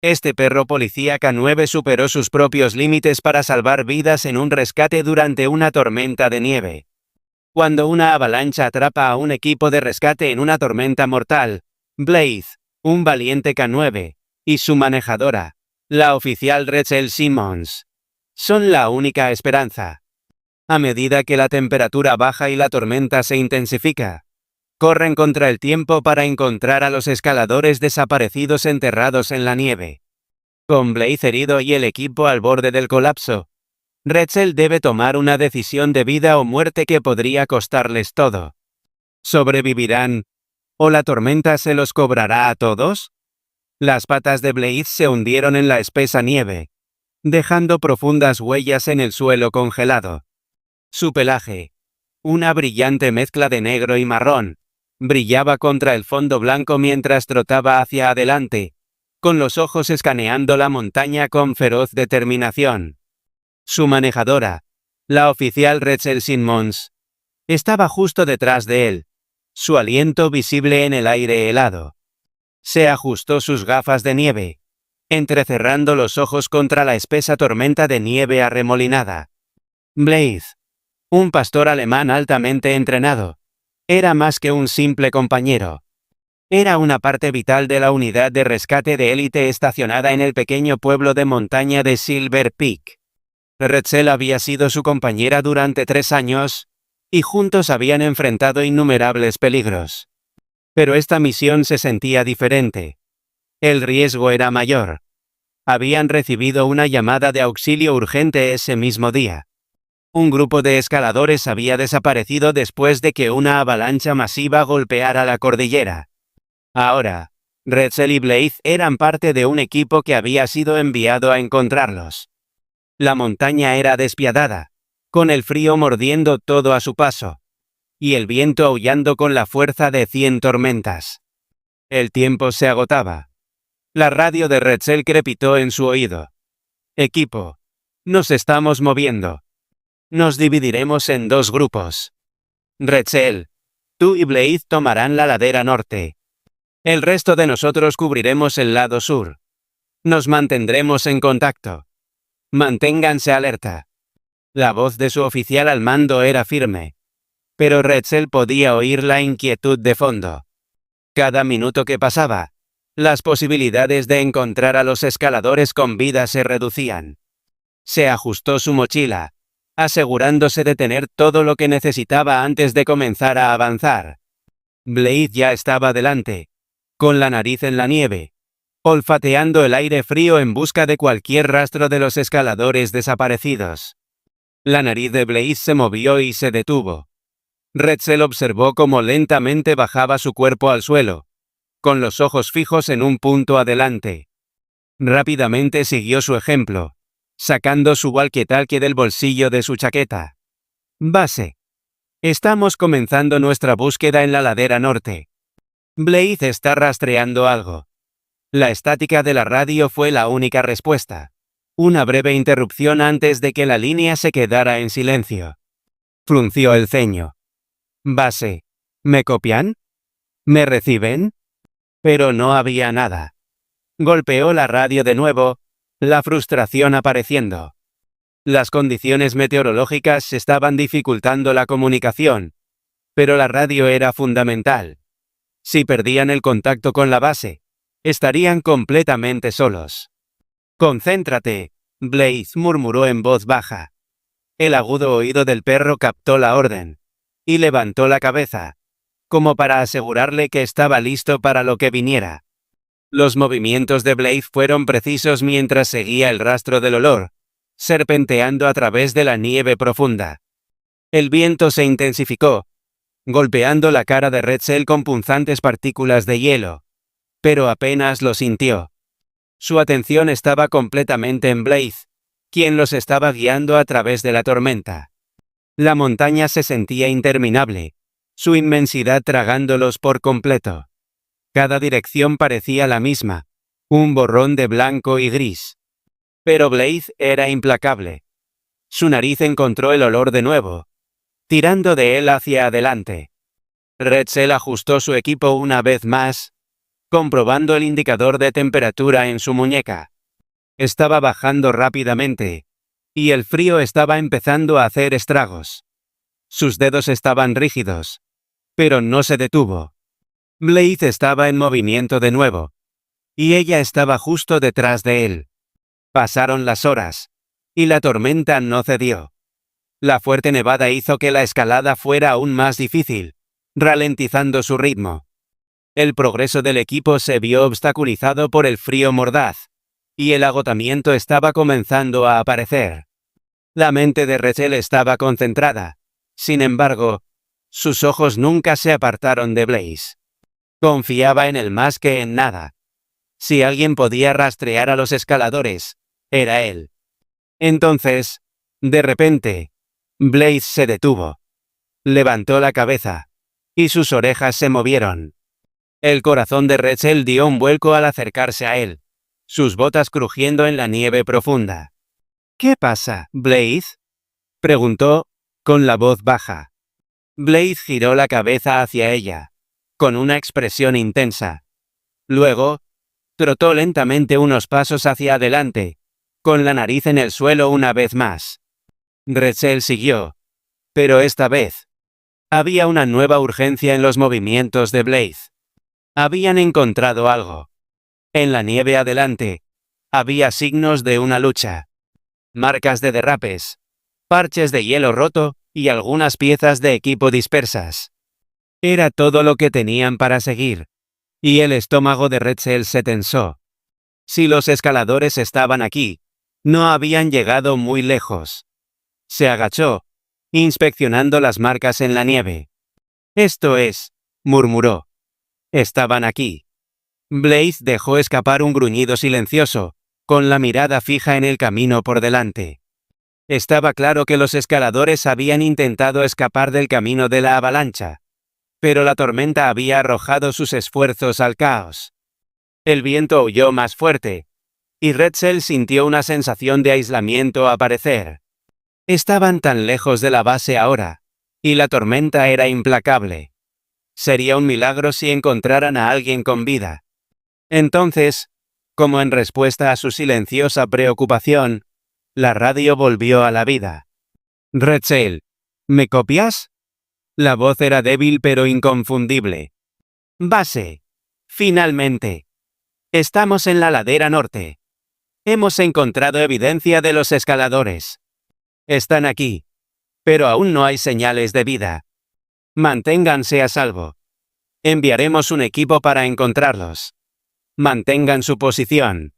Este perro policía K9 superó sus propios límites para salvar vidas en un rescate durante una tormenta de nieve. Cuando una avalancha atrapa a un equipo de rescate en una tormenta mortal, Blaze, un valiente K9, y su manejadora, la oficial Rachel Simmons, son la única esperanza. A medida que la temperatura baja y la tormenta se intensifica, corren contra el tiempo para encontrar a los escaladores desaparecidos enterrados en la nieve. Con Blaze herido y el equipo al borde del colapso, Rachel debe tomar una decisión de vida o muerte que podría costarles todo. ¿Sobrevivirán? ¿O la tormenta se los cobrará a todos? Las patas de Blaze se hundieron en la espesa nieve, dejando profundas huellas en el suelo congelado. Su pelaje, una brillante mezcla de negro y marrón, brillaba contra el fondo blanco mientras trotaba hacia adelante, con los ojos escaneando la montaña con feroz determinación. Su manejadora, la oficial Rachel Simmons, estaba justo detrás de él, su aliento visible en el aire helado. Se ajustó sus gafas de nieve, entrecerrando los ojos contra la espesa tormenta de nieve arremolinada. Blaze, un pastor alemán altamente entrenado, era más que un simple compañero. Era una parte vital de la unidad de rescate de élite estacionada en el pequeño pueblo de montaña de Silver Peak. Rachel había sido su compañera durante 3 años, y juntos habían enfrentado innumerables peligros. Pero esta misión se sentía diferente. El riesgo era mayor. Habían recibido una llamada de auxilio urgente ese mismo día. Un grupo de escaladores había desaparecido después de que una avalancha masiva golpeara la cordillera. Ahora, Rachel y Blaze eran parte de un equipo que había sido enviado a encontrarlos. La montaña era despiadada, con el frío mordiendo todo a su paso, y el viento aullando con la fuerza de 100 tormentas. El tiempo se agotaba. La radio de Rachel crepitó en su oído. Equipo, nos estamos moviendo. Nos dividiremos en 2 grupos. Rachel, tú y Blaze tomarán la ladera norte. El resto de nosotros cubriremos el lado sur. Nos mantendremos en contacto. Manténganse alerta. La voz de su oficial al mando era firme, pero Rachel podía oír la inquietud de fondo. Cada minuto que pasaba, las posibilidades de encontrar a los escaladores con vida se reducían. Se ajustó su mochila, asegurándose de tener todo lo que necesitaba antes de comenzar a avanzar. Blaze ya estaba delante, con la nariz en la nieve, olfateando el aire frío en busca de cualquier rastro de los escaladores desaparecidos. La nariz de Blaze se movió y se detuvo. Rachel observó cómo lentamente bajaba su cuerpo al suelo, con los ojos fijos en un punto adelante. Rápidamente siguió su ejemplo, sacando su walkie-talkie del bolsillo de su chaqueta. Base. Estamos comenzando nuestra búsqueda en la ladera norte. Blaze está rastreando algo. La estática de la radio fue la única respuesta. Una breve interrupción antes de que la línea se quedara en silencio. Frunció el ceño. Base. ¿Me copian? ¿Me reciben? Pero no había nada. Golpeó la radio de nuevo, la frustración apareciendo. Las condiciones meteorológicas estaban dificultando la comunicación, pero la radio era fundamental. Si perdían el contacto con la base, estarían completamente solos. «Concéntrate», Blaze murmuró en voz baja. El agudo oído del perro captó la orden, y levantó la cabeza, como para asegurarle que estaba listo para lo que viniera. Los movimientos de Blaze fueron precisos mientras seguía el rastro del olor, serpenteando a través de la nieve profunda. El viento se intensificó, golpeando la cara de Rachel con punzantes partículas de hielo, pero apenas lo sintió. Su atención estaba completamente en Blaze, quien los estaba guiando a través de la tormenta. La montaña se sentía interminable, su inmensidad tragándolos por completo. Cada dirección parecía la misma, un borrón de blanco y gris. Pero Blaze era implacable. Su nariz encontró el olor de nuevo, tirando de él hacia adelante. Rachel ajustó su equipo una vez más, comprobando el indicador de temperatura en su muñeca. Estaba bajando rápidamente, y el frío estaba empezando a hacer estragos. Sus dedos estaban rígidos, pero no se detuvo. Blaze estaba en movimiento de nuevo, y ella estaba justo detrás de él. Pasaron las horas, y la tormenta no cedió. La fuerte nevada hizo que la escalada fuera aún más difícil, ralentizando su ritmo. El progreso del equipo se vio obstaculizado por el frío mordaz, y el agotamiento estaba comenzando a aparecer. La mente de Rachel estaba concentrada. Sin embargo, sus ojos nunca se apartaron de Blaze. Confiaba en él más que en nada. Si alguien podía rastrear a los escaladores, era él. Entonces, de repente, Blaze se detuvo. Levantó la cabeza, y sus orejas se movieron. El corazón de Rachel dio un vuelco al acercarse a él, sus botas crujiendo en la nieve profunda. ¿Qué pasa, Blaze?, preguntó, con la voz baja. Blaze giró la cabeza hacia ella, con una expresión intensa. Luego, trotó lentamente unos pasos hacia adelante, con la nariz en el suelo una vez más. Rachel siguió, pero esta vez, había una nueva urgencia en los movimientos de Blaze. Habían encontrado algo. En la nieve adelante, había signos de una lucha. Marcas de derrapes, parches de hielo roto, y algunas piezas de equipo dispersas. Era todo lo que tenían para seguir. Y el estómago de Rachel se tensó. Si los escaladores estaban aquí, no habían llegado muy lejos. Se agachó, inspeccionando las marcas en la nieve. Esto es, murmuró. Estaban aquí. Blaze dejó escapar un gruñido silencioso, con la mirada fija en el camino por delante. Estaba claro que los escaladores habían intentado escapar del camino de la avalancha, pero la tormenta había arrojado sus esfuerzos al caos. El viento aulló más fuerte, y Rachel sintió una sensación de aislamiento aparecer. Estaban tan lejos de la base ahora, y la tormenta era implacable. Sería un milagro si encontraran a alguien con vida. Entonces, como en respuesta a su silenciosa preocupación, la radio volvió a la vida. Rachel, ¿me copias? La voz era débil pero inconfundible. Base. Finalmente. Estamos en la ladera norte. Hemos encontrado evidencia de los escaladores. Están aquí. Pero aún no hay señales de vida. Manténganse a salvo. Enviaremos un equipo para encontrarlos. Mantengan su posición.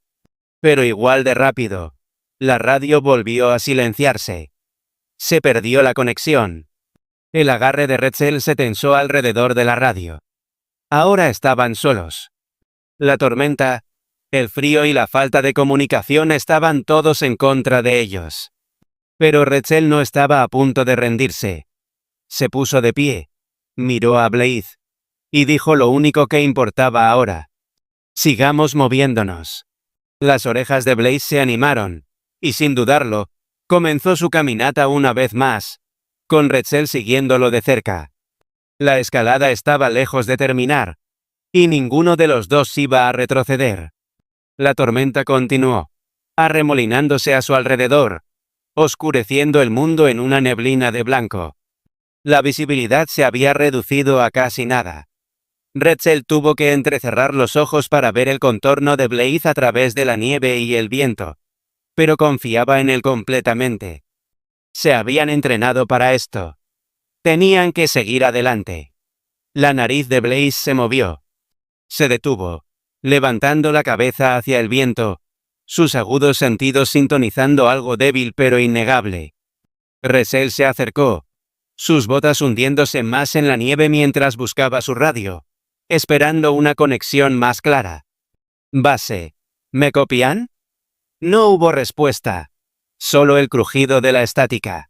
Pero igual de rápido, la radio volvió a silenciarse. Se perdió la conexión. El agarre de Rachel se tensó alrededor de la radio. Ahora estaban solos. La tormenta, el frío y la falta de comunicación estaban todos en contra de ellos. Pero Rachel no estaba a punto de rendirse. Se puso de pie, miró a Blaze, y dijo lo único que importaba ahora. Sigamos moviéndonos. Las orejas de Blaze se animaron, y sin dudarlo, comenzó su caminata una vez más, con Rachel siguiéndolo de cerca. La escalada estaba lejos de terminar, y ninguno de los dos iba a retroceder. La tormenta continuó, arremolinándose a su alrededor, oscureciendo el mundo en una neblina de blanco. La visibilidad se había reducido a casi nada. Rachel tuvo que entrecerrar los ojos para ver el contorno de Blaze a través de la nieve y el viento, pero confiaba en él completamente. Se habían entrenado para esto. Tenían que seguir adelante. La nariz de Blaze se movió. Se detuvo, levantando la cabeza hacia el viento, sus agudos sentidos sintonizando algo débil pero innegable. Rachel se acercó, sus botas hundiéndose más en la nieve mientras buscaba su radio, esperando una conexión más clara. Base. ¿Me copian? No hubo respuesta. Solo el crujido de la estática.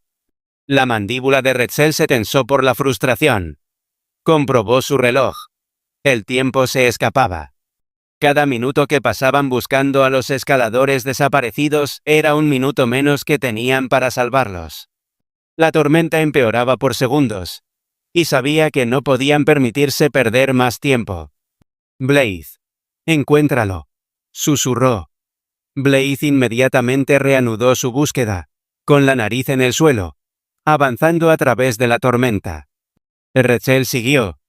La mandíbula de Rachel se tensó por la frustración. Comprobó su reloj. El tiempo se escapaba. Cada minuto que pasaban buscando a los escaladores desaparecidos era un minuto menos que tenían para salvarlos. La tormenta empeoraba por segundos, y sabía que no podían permitirse perder más tiempo. Blaze. Encuéntralo, susurró. Blaze inmediatamente reanudó su búsqueda, con la nariz en el suelo, avanzando a través de la tormenta. Rachel siguió,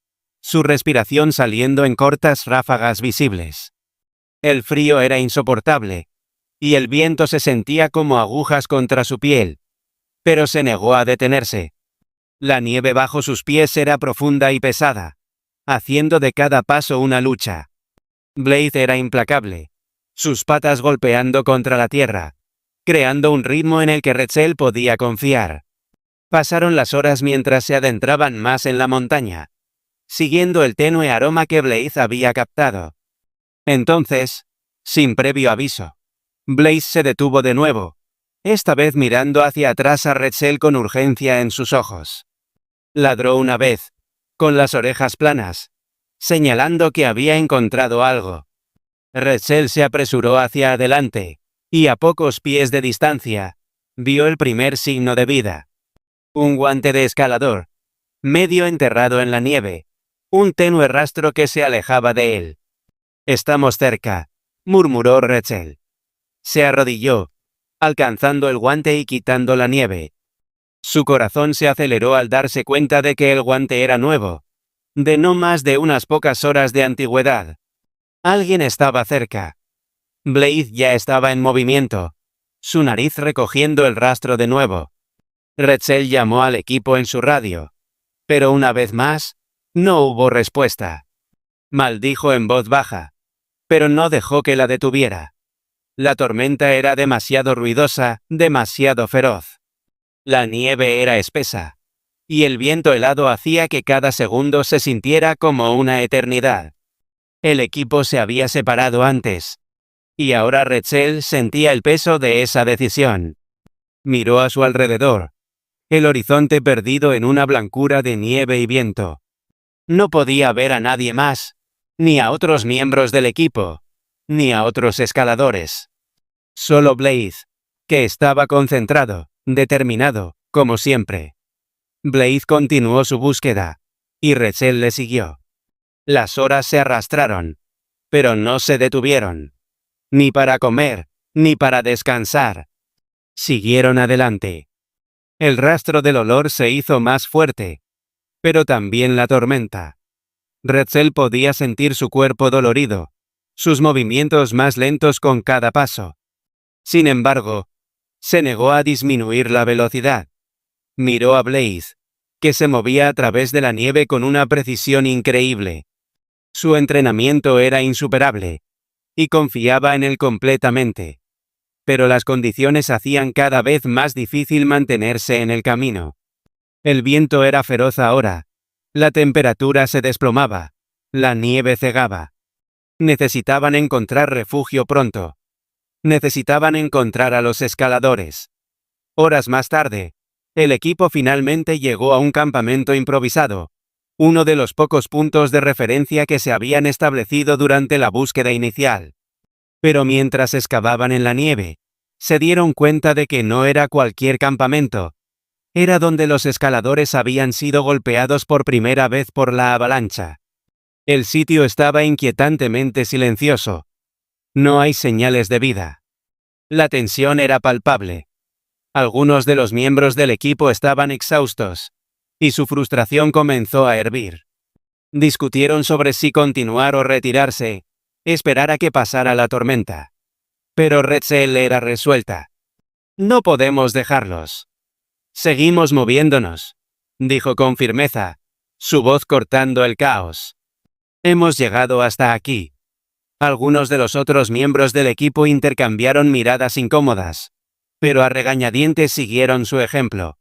su respiración saliendo en cortas ráfagas visibles. El frío era insoportable, y el viento se sentía como agujas contra su piel, pero se negó a detenerse. La nieve bajo sus pies era profunda y pesada, haciendo de cada paso una lucha. Blaze era implacable, sus patas golpeando contra la tierra, creando un ritmo en el que Rachel podía confiar. Pasaron las horas mientras se adentraban más en la montaña, siguiendo el tenue aroma que Blaze había captado. Entonces, sin previo aviso, Blaze se detuvo de nuevo, esta vez mirando hacia atrás a Rachel con urgencia en sus ojos. Ladró una vez, con las orejas planas, señalando que había encontrado algo. Rachel se apresuró hacia adelante, y a pocos pies de distancia, vio el primer signo de vida. Un guante de escalador, medio enterrado en la nieve, un tenue rastro que se alejaba de él. «Estamos cerca», murmuró Rachel. Se arrodilló, alcanzando el guante y quitando la nieve. Su corazón se aceleró al darse cuenta de que el guante era nuevo, de no más de unas pocas horas de antigüedad. Alguien estaba cerca. Blaze ya estaba en movimiento, su nariz recogiendo el rastro de nuevo. Rachel llamó al equipo en su radio, pero una vez más, no hubo respuesta. Maldijo en voz baja, pero no dejó que la detuviera. La tormenta era demasiado ruidosa, demasiado feroz. La nieve era espesa, y el viento helado hacía que cada segundo se sintiera como una eternidad. El equipo se había separado antes, y ahora Rachel sentía el peso de esa decisión. Miró a su alrededor, el horizonte perdido en una blancura de nieve y viento. No podía ver a nadie más, ni a otros miembros del equipo, ni a otros escaladores. Solo Blaze, que estaba concentrado, determinado, como siempre. Blaze continuó su búsqueda, y Rachel le siguió. Las horas se arrastraron, pero no se detuvieron. Ni para comer, ni para descansar. Siguieron adelante. El rastro del olor se hizo más fuerte, pero también la tormenta. Rachel podía sentir su cuerpo dolorido, sus movimientos más lentos con cada paso. Sin embargo, se negó a disminuir la velocidad. Miró a Blaze, que se movía a través de la nieve con una precisión increíble. Su entrenamiento era insuperable, y confiaba en él completamente. Pero las condiciones hacían cada vez más difícil mantenerse en el camino. El viento era feroz ahora. La temperatura se desplomaba. La nieve cegaba. Necesitaban encontrar refugio pronto. Necesitaban encontrar a los escaladores. Horas más tarde, el equipo finalmente llegó a un campamento improvisado, uno de los pocos puntos de referencia que se habían establecido durante la búsqueda inicial. Pero mientras excavaban en la nieve, se dieron cuenta de que no era cualquier campamento. Era donde los escaladores habían sido golpeados por primera vez por la avalancha. El sitio estaba inquietantemente silencioso. No hay señales de vida. La tensión era palpable. Algunos de los miembros del equipo estaban exhaustos, y su frustración comenzó a hervir. Discutieron sobre si continuar o retirarse, esperar a que pasara la tormenta. Pero Rachel era resuelta. «No podemos dejarlos. Seguimos moviéndonos», dijo con firmeza, su voz cortando el caos. «Hemos llegado hasta aquí». Algunos de los otros miembros del equipo intercambiaron miradas incómodas, pero a regañadientes siguieron su ejemplo.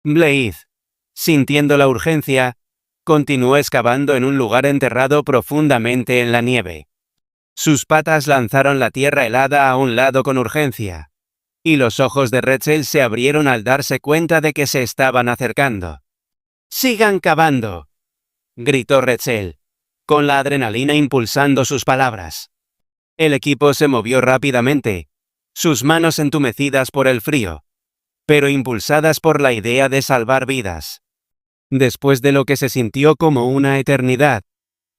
Blaze, sintiendo la urgencia, continuó excavando en un lugar enterrado profundamente en la nieve. Sus patas lanzaron la tierra helada a un lado con urgencia, y los ojos de Rachel se abrieron al darse cuenta de que se estaban acercando. «¡Sigan cavando!», gritó Rachel, con la adrenalina impulsando sus palabras. El equipo se movió rápidamente, sus manos entumecidas por el frío, pero impulsadas por la idea de salvar vidas. Después de lo que se sintió como una eternidad,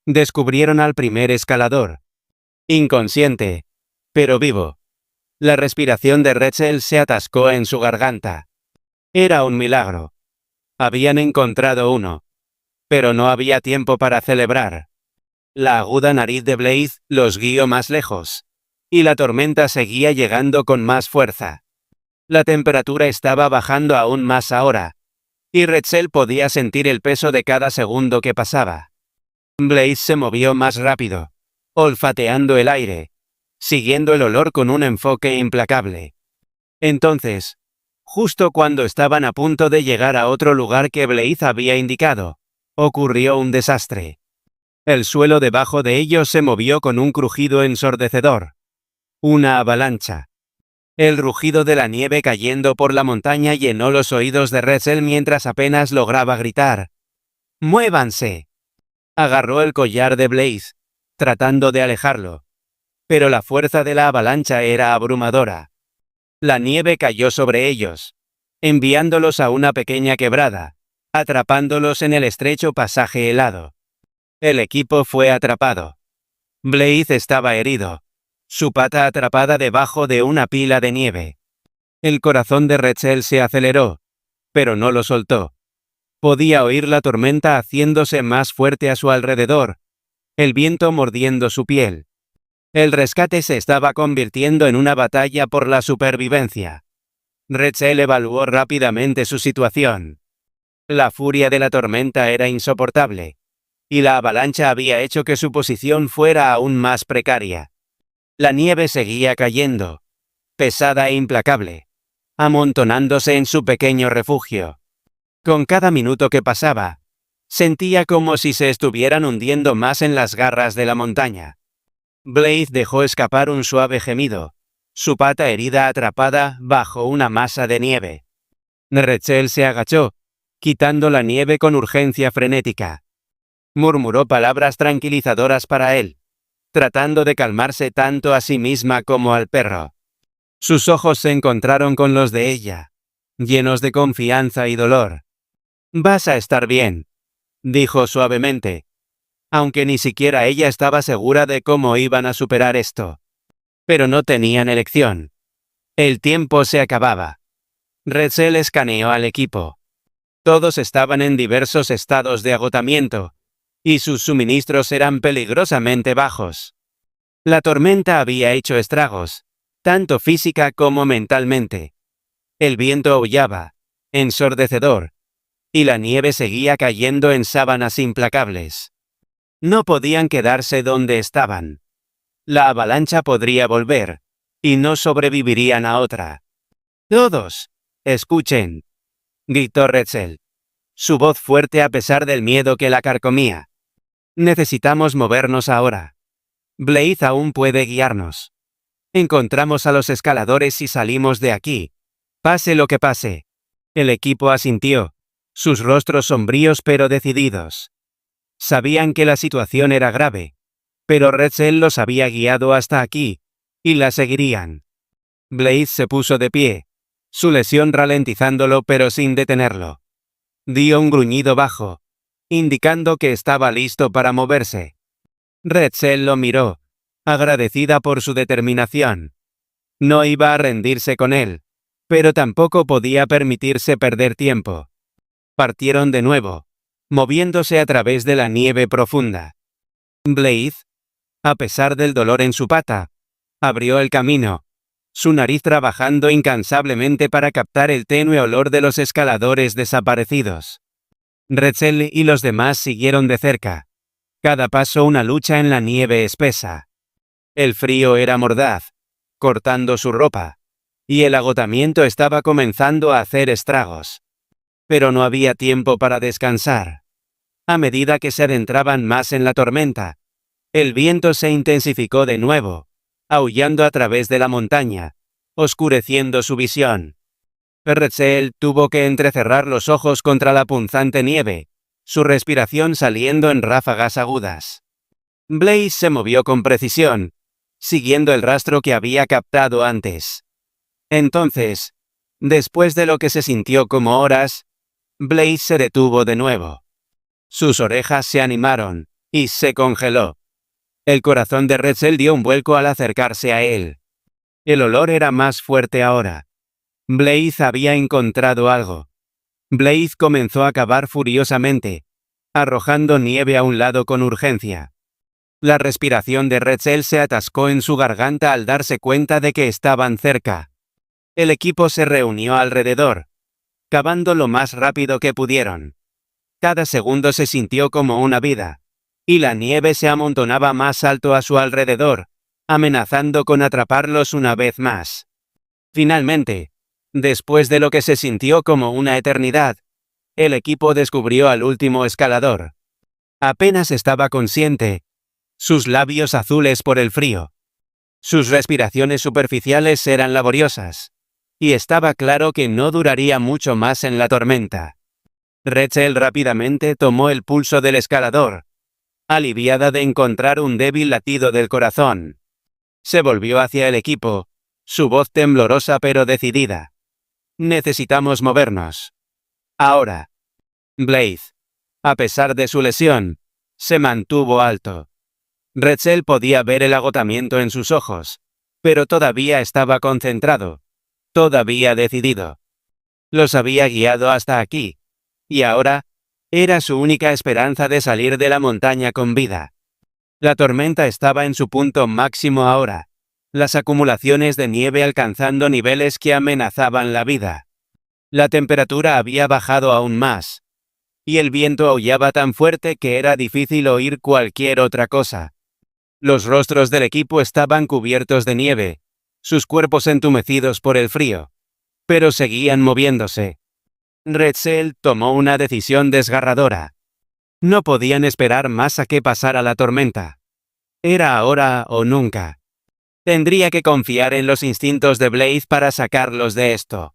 descubrieron al primer escalador. inconsciente, pero vivo. La respiración de Rachel se atascó en su garganta. Era un milagro. Habían encontrado uno. Pero no había tiempo para celebrar. La aguda nariz de Blaze los guió más lejos. Y la tormenta seguía llegando con más fuerza. La temperatura estaba bajando aún más ahora. Y Rachel podía sentir el peso de cada segundo que pasaba. Blaze se movió más rápido, olfateando el aire, siguiendo el olor con un enfoque implacable. Entonces, justo cuando estaban a punto de llegar a otro lugar que Blaze había indicado, ocurrió un desastre. El suelo debajo de ellos se movió con un crujido ensordecedor. Una avalancha. El rugido de la nieve cayendo por la montaña llenó los oídos de Rachel mientras apenas lograba gritar. ¡Muévanse! Agarró el collar de Blaze, tratando de alejarlo. Pero la fuerza de la avalancha era abrumadora. La nieve cayó sobre ellos, enviándolos a una pequeña quebrada, atrapándolos en el estrecho pasaje helado. El equipo fue atrapado. Blaze estaba herido, su pata atrapada debajo de una pila de nieve. El corazón de Rachel se aceleró, pero no lo soltó. Podía oír la tormenta haciéndose más fuerte a su alrededor, el viento mordiendo su piel. El rescate se estaba convirtiendo en una batalla por la supervivencia. Rachel evaluó rápidamente su situación. La furia de la tormenta era insoportable, y la avalancha había hecho que su posición fuera aún más precaria. La nieve seguía cayendo, pesada e implacable, amontonándose en su pequeño refugio. Con cada minuto que pasaba, sentía como si se estuvieran hundiendo más en las garras de la montaña. Blaze dejó escapar un suave gemido, su pata herida atrapada bajo una masa de nieve. Rachel se agachó, quitando la nieve con urgencia frenética. Murmuró palabras tranquilizadoras para él, tratando de calmarse tanto a sí misma como al perro. Sus ojos se encontraron con los de ella, llenos de confianza y dolor. «Vas a estar bien», dijo suavemente, aunque ni siquiera ella estaba segura de cómo iban a superar esto. Pero no tenían elección. El tiempo se acababa. Rachel escaneó al equipo. Todos estaban en diversos estados de agotamiento, y sus suministros eran peligrosamente bajos. La tormenta había hecho estragos, tanto física como mentalmente. El viento aullaba, ensordecedor, y la nieve seguía cayendo en sábanas implacables. No podían quedarse donde estaban. La avalancha podría volver, y no sobrevivirían a otra. «Todos, escuchen», gritó Rachel, su voz fuerte a pesar del miedo que la carcomía. «Necesitamos movernos ahora. Blaze aún puede guiarnos. Encontramos a los escaladores y salimos de aquí, pase lo que pase». El equipo asintió, sus rostros sombríos pero decididos. Sabían que la situación era grave, pero Rachel los había guiado hasta aquí, y la seguirían. Blaze se puso de pie, su lesión ralentizándolo pero sin detenerlo. Dio un gruñido bajo, indicando que estaba listo para moverse. Rachel lo miró, agradecida por su determinación. No iba a rendirse con él, pero tampoco podía permitirse perder tiempo. Partieron de nuevo, moviéndose a través de la nieve profunda. Blaze, a pesar del dolor en su pata, abrió el camino, su nariz trabajando incansablemente para captar el tenue olor de los escaladores desaparecidos. Rachel y los demás siguieron de cerca, cada paso una lucha en la nieve espesa. El frío era mordaz, cortando su ropa, y el agotamiento estaba comenzando a hacer estragos. Pero no había tiempo para descansar. A medida que se adentraban más en la tormenta, el viento se intensificó de nuevo, aullando a través de la montaña, oscureciendo su visión. Rachel tuvo que entrecerrar los ojos contra la punzante nieve, su respiración saliendo en ráfagas agudas. Blaze se movió con precisión, siguiendo el rastro que había captado antes. Entonces, después de lo que se sintió como horas, Blaze se detuvo de nuevo. Sus orejas se animaron, y se congeló. El corazón de Retzel dio un vuelco al acercarse a él. El olor era más fuerte ahora. Blaze había encontrado algo. Blaze comenzó a cavar furiosamente, arrojando nieve a un lado con urgencia. La respiración de Retzel se atascó en su garganta al darse cuenta de que estaban cerca. El equipo se reunió alrededor, cavando lo más rápido que pudieron. Cada segundo se sintió como una vida, y la nieve se amontonaba más alto a su alrededor, amenazando con atraparlos una vez más. Finalmente, después de lo que se sintió como una eternidad, el equipo descubrió al último escalador. Apenas estaba consciente, sus labios azules por el frío. Sus respiraciones superficiales eran laboriosas, y estaba claro que no duraría mucho más en la tormenta. Retzel rápidamente tomó el pulso del escalador, aliviada de encontrar un débil latido del corazón. Se volvió hacia el equipo, su voz temblorosa pero decidida. Necesitamos movernos. Ahora. Blaze, a pesar de su lesión, se mantuvo alto. Retzel podía ver el agotamiento en sus ojos, pero todavía estaba concentrado, todavía decidido. Los había guiado hasta aquí, y ahora, era su única esperanza de salir de la montaña con vida. La tormenta estaba en su punto máximo ahora, las acumulaciones de nieve alcanzando niveles que amenazaban la vida. La temperatura había bajado aún más, y el viento aullaba tan fuerte que era difícil oír cualquier otra cosa. Los rostros del equipo estaban cubiertos de nieve, sus cuerpos entumecidos por el frío, pero seguían moviéndose. Retzel tomó una decisión desgarradora. No podían esperar más a que pasara la tormenta. Era ahora o nunca. Tendría que confiar en los instintos de Blaze para sacarlos de esto.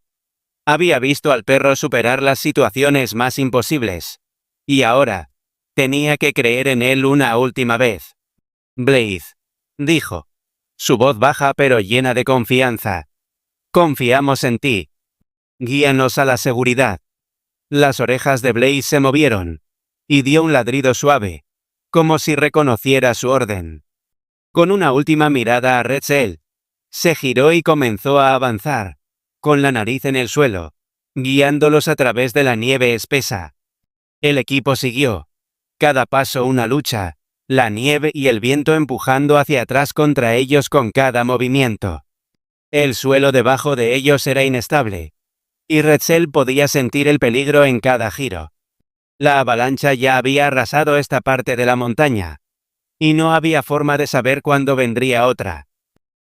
Había visto al perro superar las situaciones más imposibles. Y ahora, tenía que creer en él una última vez. Blaze, dijo. Su voz baja pero llena de confianza. Confiamos en ti. Guíanos a la seguridad. Las orejas de Blaze se movieron, y dio un ladrido suave, como si reconociera su orden. Con una última mirada a Retzel, se giró y comenzó a avanzar, con la nariz en el suelo, guiándolos a través de la nieve espesa. El equipo siguió. Cada paso una lucha, la nieve y el viento empujando hacia atrás contra ellos con cada movimiento. El suelo debajo de ellos era inestable, y Retzel podía sentir el peligro en cada giro. La avalancha ya había arrasado esta parte de la montaña, y no había forma de saber cuándo vendría otra.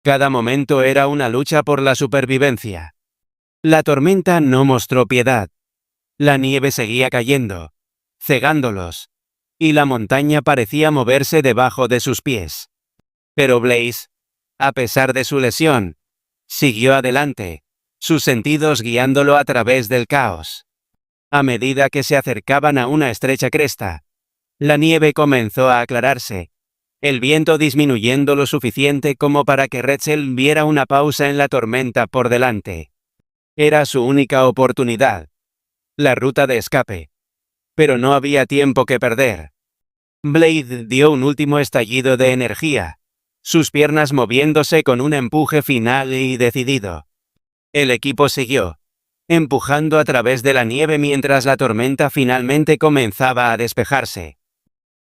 Cada momento era una lucha por la supervivencia. La tormenta no mostró piedad. La nieve seguía cayendo, cegándolos, y la montaña parecía moverse debajo de sus pies. Pero Blaze, a pesar de su lesión, siguió adelante, sus sentidos guiándolo a través del caos. A medida que se acercaban a una estrecha cresta, la nieve comenzó a aclararse, el viento disminuyendo lo suficiente como para que Retzel viera una pausa en la tormenta por delante. Era su única oportunidad. La ruta de escape. Pero no había tiempo que perder. Blade dio un último estallido de energía, sus piernas moviéndose con un empuje final y decidido. El equipo siguió, empujando a través de la nieve mientras la tormenta finalmente comenzaba a despejarse.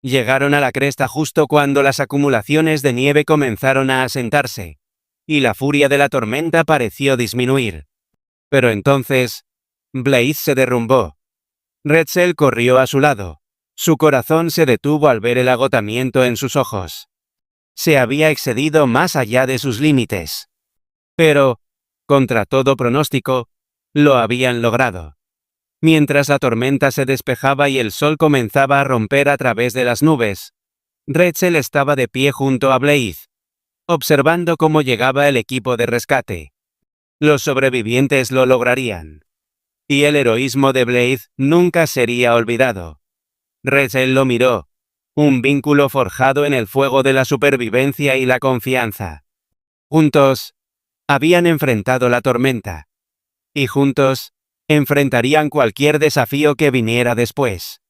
Llegaron a la cresta justo cuando las acumulaciones de nieve comenzaron a asentarse, y la furia de la tormenta pareció disminuir. Pero entonces, Blaze se derrumbó. Retzel corrió a su lado. Su corazón se detuvo al ver el agotamiento en sus ojos. Se había excedido más allá de sus límites. Pero, contra todo pronóstico, lo habían logrado. Mientras la tormenta se despejaba y el sol comenzaba a romper a través de las nubes, Retzel estaba de pie junto a Blaze, observando cómo llegaba el equipo de rescate. Los sobrevivientes lo lograrían. Y el heroísmo de Blaze nunca sería olvidado. Retzel lo miró, un vínculo forjado en el fuego de la supervivencia y la confianza. Juntos, habían enfrentado la tormenta. Y juntos, enfrentarían cualquier desafío que viniera después.